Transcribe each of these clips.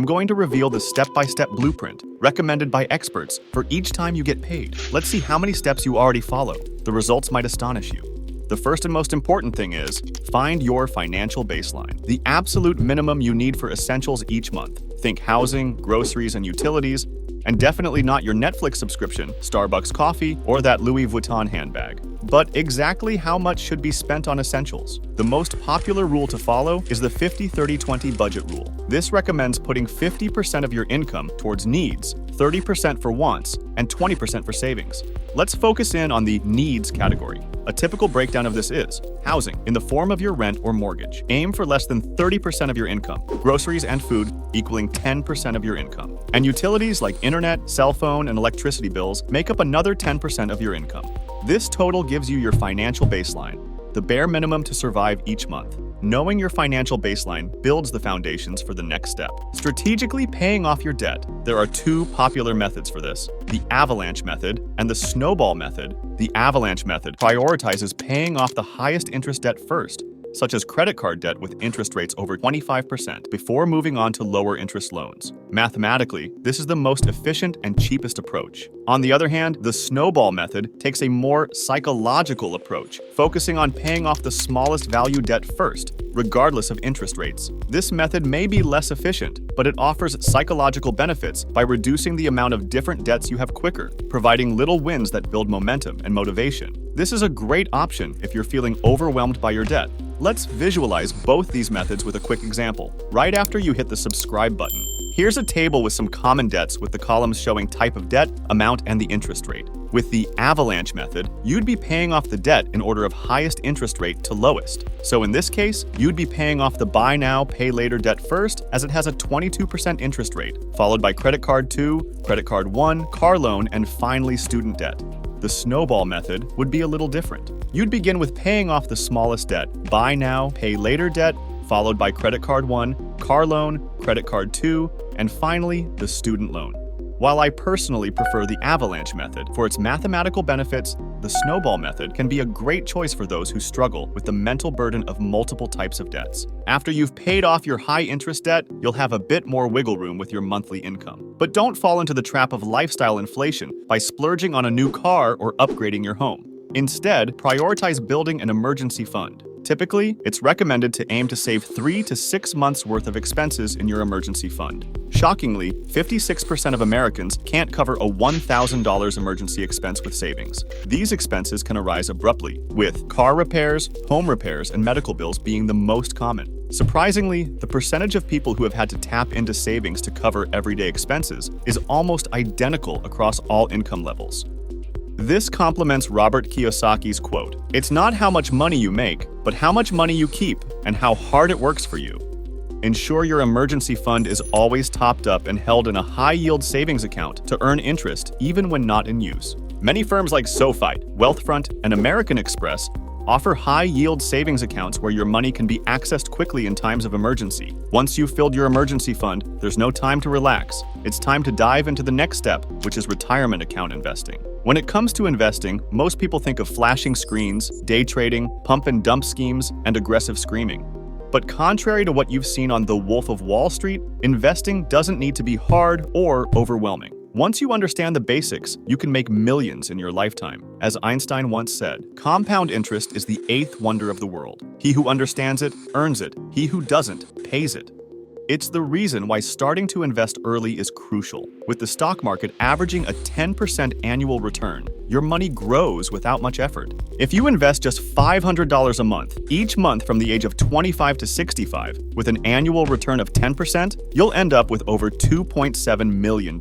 I'm going to reveal the step-by-step blueprint recommended by experts for each time you get paid. Let's see how many steps you already follow. The results might astonish you. The first and most important thing is find your financial baseline, the absolute minimum you need for essentials each month. Think housing, groceries, and utilities, and definitely not your Netflix subscription, Starbucks coffee, or that Louis Vuitton handbag. But exactly how much should be spent on essentials? The most popular rule to follow is the 50-30-20 budget rule. This recommends putting 50% of your income towards needs, 30% for wants, and 20% for savings. Let's focus in on the needs category. A typical breakdown of this is housing, in the form of your rent or mortgage. Aim for less than 30% of your income. Groceries and food equaling 10% of your income. And utilities like internet, cell phone, and electricity bills make up another 10% of your income. This total gives you your financial baseline, the bare minimum to survive each month. Knowing your financial baseline builds the foundations for the next step. Strategically paying off your debt. There are two popular methods for this, the avalanche method and the snowball method. The avalanche method prioritizes paying off the highest interest debt first, such as credit card debt with interest rates over 25%, before moving on to lower interest loans. Mathematically, this is the most efficient and cheapest approach. On the other hand, the snowball method takes a more psychological approach, focusing on paying off the smallest value debt first, regardless of interest rates. This method may be less efficient, but it offers psychological benefits by reducing the amount of different debts you have quicker, providing little wins that build momentum and motivation. This is a great option if you're feeling overwhelmed by your debt. Let's visualize both these methods with a quick example, right after you hit the subscribe button. Here's a table with some common debts with the columns showing type of debt, amount, and the interest rate. With the avalanche method, you'd be paying off the debt in order of highest interest rate to lowest. So in this case, you'd be paying off the buy now, pay later debt first, as it has a 22% interest rate, followed by credit card 2, credit card 1, car loan, and finally student debt. The snowball method would be a little different. You'd begin with paying off the smallest debt, buy now, pay later debt, followed by credit card 1, car loan, credit card 2, and finally, the student loan. While I personally prefer the avalanche method for its mathematical benefits, the snowball method can be a great choice for those who struggle with the mental burden of multiple types of debts. After you've paid off your high-interest debt, you'll have a bit more wiggle room with your monthly income. But don't fall into the trap of lifestyle inflation by splurging on a new car or upgrading your home. Instead, prioritize building an emergency fund. Typically, it's recommended to aim to save 3 to 6 months' worth of expenses in your emergency fund. Shockingly, 56% of Americans can't cover a $1,000 emergency expense with savings. These expenses can arise abruptly, with car repairs, home repairs, and medical bills being the most common. Surprisingly, the percentage of people who have had to tap into savings to cover everyday expenses is almost identical across all income levels. This complements Robert Kiyosaki's quote, "It's not how much money you make, but how much money you keep and how hard it works for you." Ensure your emergency fund is always topped up and held in a high-yield savings account to earn interest even when not in use. Many firms like SoFi, Wealthfront, and American Express offer high-yield savings accounts where your money can be accessed quickly in times of emergency. Once you've filled your emergency fund, there's no time to relax. It's time to dive into the next step, which is retirement account investing. When it comes to investing, most people think of flashing screens, day trading, pump and dump schemes, and aggressive screaming. But contrary to what you've seen on The Wolf of Wall Street, investing doesn't need to be hard or overwhelming. Once you understand the basics, you can make millions in your lifetime. As Einstein once said, compound interest is the 8th wonder of the world. He who understands it, earns it. He who doesn't, pays it. It's the reason why starting to invest early is crucial. With the stock market averaging a 10% annual return, your money grows without much effort. If you invest just $500 a month, each month from the age of 25 to 65, with an annual return of 10%, you'll end up with over $2.7 million.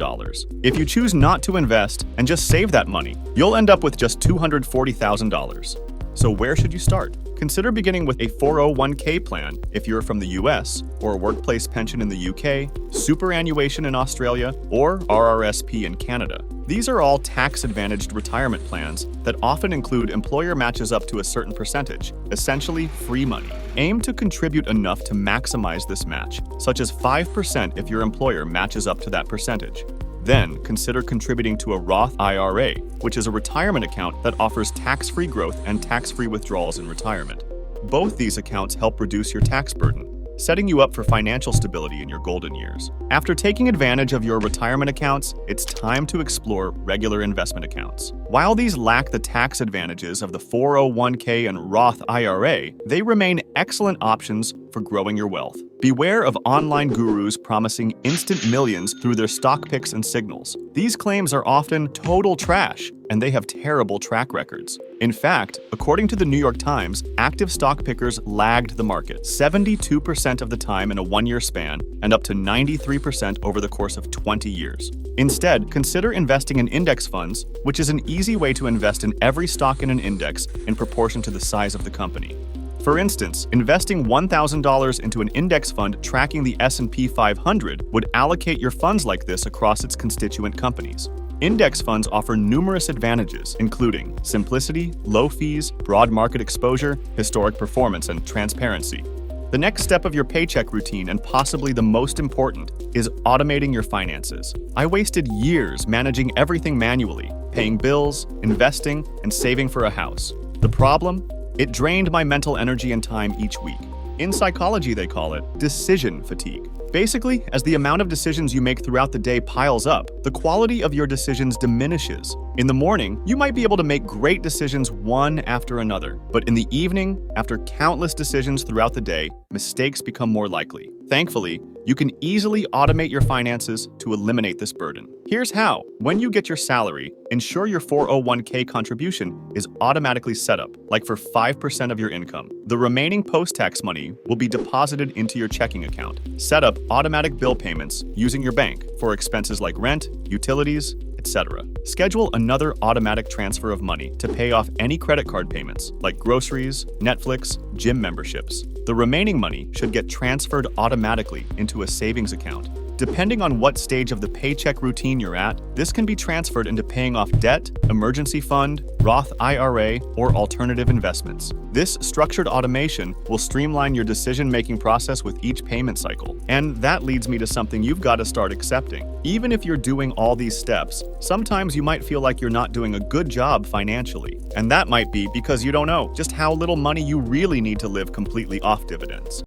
If you choose not to invest and just save that money, you'll end up with just $240,000. So where should you start? Consider beginning with a 401k plan if you're from the US, or a workplace pension in the UK, superannuation in Australia, or RRSP in Canada. These are all tax-advantaged retirement plans that often include employer matches up to a certain percentage, essentially free money. Aim to contribute enough to maximize this match, such as 5% if your employer matches up to that percentage. Then, consider contributing to a Roth IRA, which is a retirement account that offers tax-free growth and tax-free withdrawals in retirement. Both these accounts help reduce your tax burden. setting you up for financial stability in your golden years. After taking advantage of your retirement accounts, it's time to explore regular investment accounts. While these lack the tax advantages of the 401k and Roth IRA, they remain excellent options for growing your wealth. Beware of online gurus promising instant millions through their stock picks and signals. These claims are often total trash, and they have terrible track records. In fact, according to the New York Times, active stock pickers lagged the market 72% of the time in a one-year span and up to 93% over the course of 20 years. Instead, consider investing in index funds, which is an easy way to invest in every stock in an index in proportion to the size of the company. For instance, investing $1,000 into an index fund tracking the S&P 500 would allocate your funds like this across its constituent companies. Index funds offer numerous advantages, including simplicity, low fees, broad market exposure, historic performance, and transparency. The next step of your paycheck routine, and possibly the most important, is automating your finances. I wasted years managing everything manually, paying bills, investing, and saving for a house. The problem? It drained my mental energy and time each week. In psychology, they call it decision fatigue. Basically, as the amount of decisions you make throughout the day piles up, the quality of your decisions diminishes. In the morning, you might be able to make great decisions one after another, but in the evening, after countless decisions throughout the day, mistakes become more likely. Thankfully, you can easily automate your finances to eliminate this burden. Here's how. When you get your salary, ensure your 401k contribution is automatically set up, like for 5% of your income. The remaining post-tax money will be deposited into your checking account. Set up automatic bill payments using your bank for expenses like rent, utilities, etc. Schedule another automatic transfer of money to pay off any credit card payments, like groceries, Netflix, gym memberships. The remaining money should get transferred automatically into a savings account. Depending on what stage of the paycheck routine you're at, this can be transferred into paying off debt, emergency fund, Roth IRA, or alternative investments. This structured automation will streamline your decision-making process with each payment cycle. And that leads me to something you've got to start accepting. Even if you're doing all these steps, sometimes you might feel like you're not doing a good job financially. And that might be because you don't know just how little money you really need to live completely off dividends.